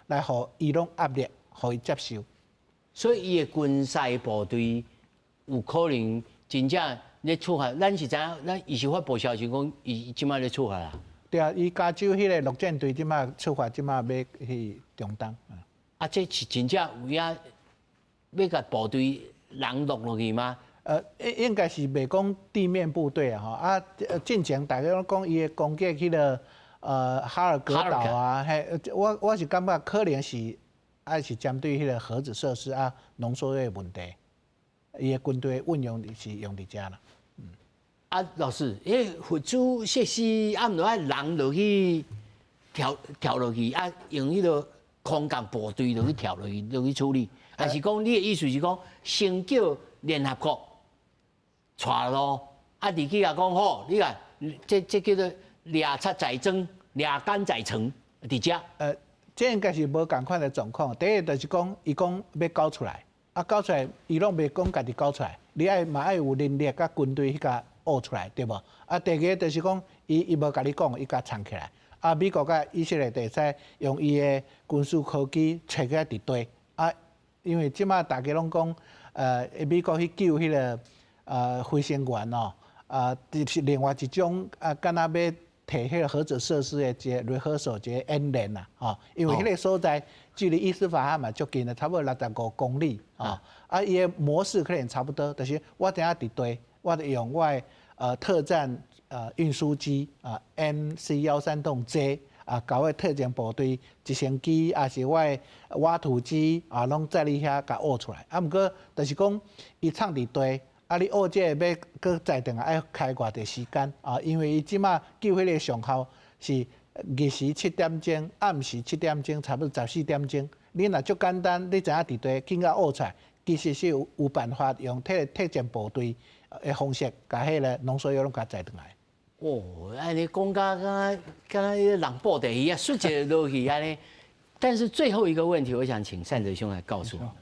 来互伊拢压力，互伊接受。所以伊的军事部队有可能真正咧出发，咱是知影，咱伊是发布消息讲伊即摆咧出发啦。对啊，伊加州迄个陆战队即马出发，即马要去中东。这是真正有影要甲部队人落去吗？应该是袂讲地面部队进前大家拢讲伊的攻击迄个哈尔戈岛我是感觉可能是是针对迄个核子设施浓缩铀问题，伊的军队运用是用伫遮啦。老师，核子设施毋着爱人落去跳落去用迄个空降部队落去跳落去处理，还是讲你的意思是讲先叫联合国带咯，入去讲好，你看这叫做掠出在争，掠干在床，伫遮。这应该是无共款的状况。第一就是讲，伊讲要搞出来，搞出来，伊拢袂讲家己搞出来，你嘛爱有能力甲军队去甲挖出来，对无？第二个就是讲，伊无甲你讲，伊甲藏起来。美国甲以色列会使用伊的军事科技找起来伫地。因为即马大家拢讲，美国去救迄个飞行员是另外一种敢若要摕迄个核子设施的一个 rehearsal 一个演练啦因为迄个所在距离伊斯法罕嘛足近的，差不多65公里伊的模式可能差不多，就是我等下伫地，我用我的特战运输机MC-136J 搞个特种部队直升机，也是我的挖土机拢在你遐甲挖出来。毋过就是讲，伊藏伫地，你挖这个要搁再等爱开偌济时间因为伊即马救迄个上效是日时7点钟，暗时7点钟，差不多14点钟。你若足简单，你知影伫地紧甲挖出来，其实是有办法用特种部队的方式，甲迄个浓缩铀拢甲载转来。安尼讲敢若人布地鱼摔一个落去安尼。但是最后一个问题，我想请善哲兄来告诉我们：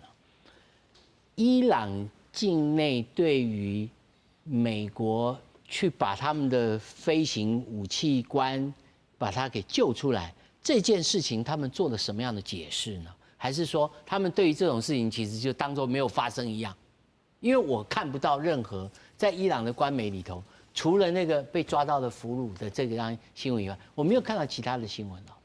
伊朗境内对于美国去把他们的飞行武器官把它给救出来这件事情，他们做了什么样的解释呢？还是说他们对于这种事情其实就当作没有发生一样？因为我看不到任何在伊朗的官媒里头。除了那个被抓到的俘虏的这个新闻以外，我没有看到其他的新闻了。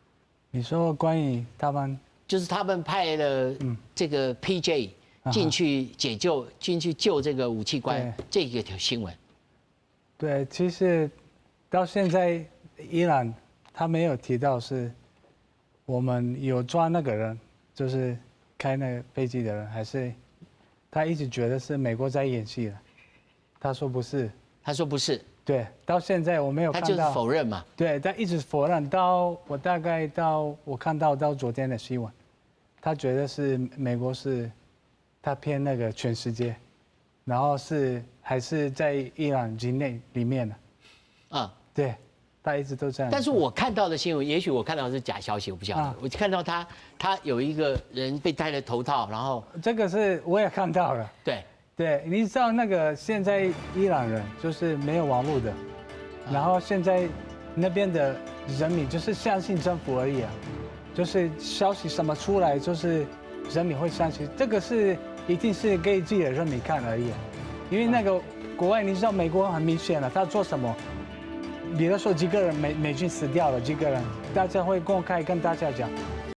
你说关于他们，就是他们派了这个 PJ 进去解救、进去救这个武器官这个条新闻。对，其实到现在伊朗他没有提到是我们有抓那个人，就是开那个飞机的人，还是他一直觉得是美国在演戏了？他说不是，他说不是，对，到现在我没有他就是看到，否认嘛。对，他一直否认，到我大概到我看到昨天的新闻，他觉得是美国是他骗那个全世界，然后是还是在伊朗境内里面的，啊，对，他一直都这样。但是我看到的新闻，也许我看到的是假消息，我不晓得。啊我看到他有一个人被戴了头套，然后这个是我也看到了。对，对，你知道那个现在伊朗人就是没有网络的，然后现在那边的人民就是相信政府而已啊，就是消息什么出来就是人民会相信，这个是一定是给自己的人民看而已啊，因为那个国外你知道美国很明显了，他做什么，比如说几个人美军死掉了几个人，大家会公开跟大家讲，